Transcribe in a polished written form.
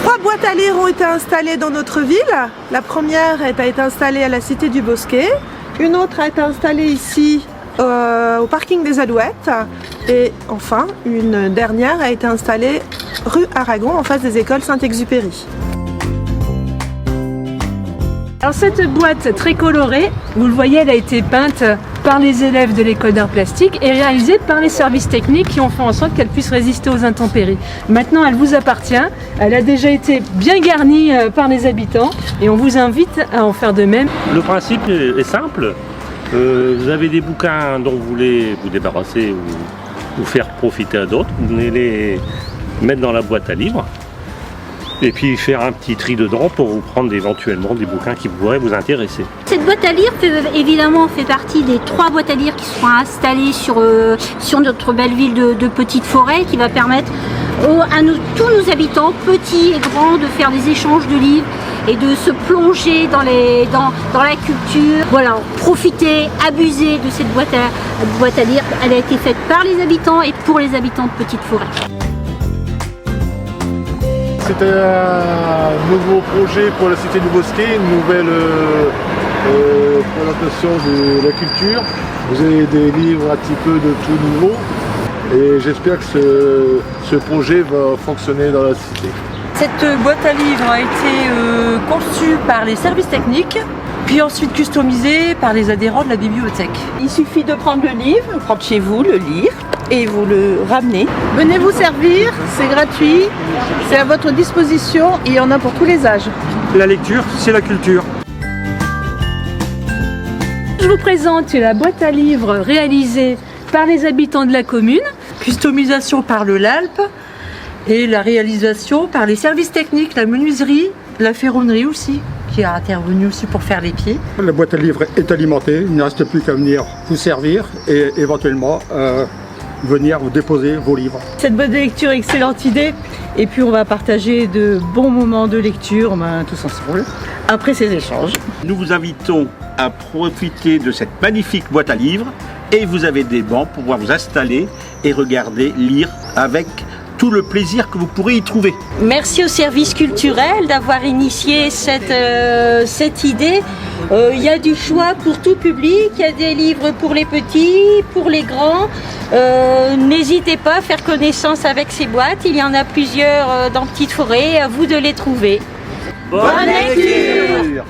3 boîtes à lire ont été installées dans notre ville. La première a été installée à la Cité du Bosquet. Une autre a été installée ici au parking des Alouettes. Et enfin, une dernière a été installée rue Aragon en face des écoles Saint-Exupéry. Alors cette boîte très colorée, vous le voyez, elle a été peinte par les élèves de l'école d'art plastique et réalisée par les services techniques qui ont fait en sorte qu'elle puisse résister aux intempéries. Maintenant, elle vous appartient, elle a déjà été bien garnie par les habitants et on vous invite à en faire de même. Le principe est simple, vous avez des bouquins dont vous voulez vous débarrasser ou faire profiter à d'autres, vous venez les mettre dans la boîte à livres. Et puis faire un petit tri dedans pour vous prendre éventuellement des bouquins qui pourraient vous intéresser. Cette boîte à lire fait partie des 3 boîtes à lire qui seront installées sur notre belle ville de Petite Forêt, qui va permettre à tous nos habitants, petits et grands, de faire des échanges de livres et de se plonger dans la culture. Voilà, profiter, abuser de cette boîte à lire. Elle a été faite par les habitants et pour les habitants de Petite Forêt. C'était un nouveau projet pour la Cité du Bosquet, une nouvelle présentation de la culture. Vous avez des livres un petit peu de tout niveau et j'espère que ce projet va fonctionner dans la cité. Cette boîte à livres a été conçue par les services techniques, puis ensuite customisée par les adhérents de la bibliothèque. Il suffit de prendre le livre, le prendre chez vous, le lire et vous le ramenez. Venez vous servir, c'est gratuit, c'est à votre disposition et il y en a pour tous les âges. La lecture, c'est la culture. Je vous présente la boîte à livres réalisée par les habitants de la commune. Customisation par le LALP et la réalisation par les services techniques, la menuiserie, la ferronnerie aussi, qui a intervenu aussi pour faire les pieds. La boîte à livres est alimentée, il ne reste plus qu'à venir vous servir et éventuellement venir vous déposer vos livres. Cette boîte de lecture, excellente idée. Et puis on va partager de bons moments de lecture tous ensemble après ces échanges. Nous vous invitons à profiter de cette magnifique boîte à livres et vous avez des bancs pour pouvoir vous installer et regarder, lire avec tout le plaisir que vous pourrez y trouver. Merci au service culturel d'avoir initié cette idée. Il y a du choix pour tout public, il y a des livres pour les petits, pour les grands. N'hésitez pas à faire connaissance avec ces boîtes, il y en a plusieurs dans Petite Forêt, à vous de les trouver. Bonne lecture!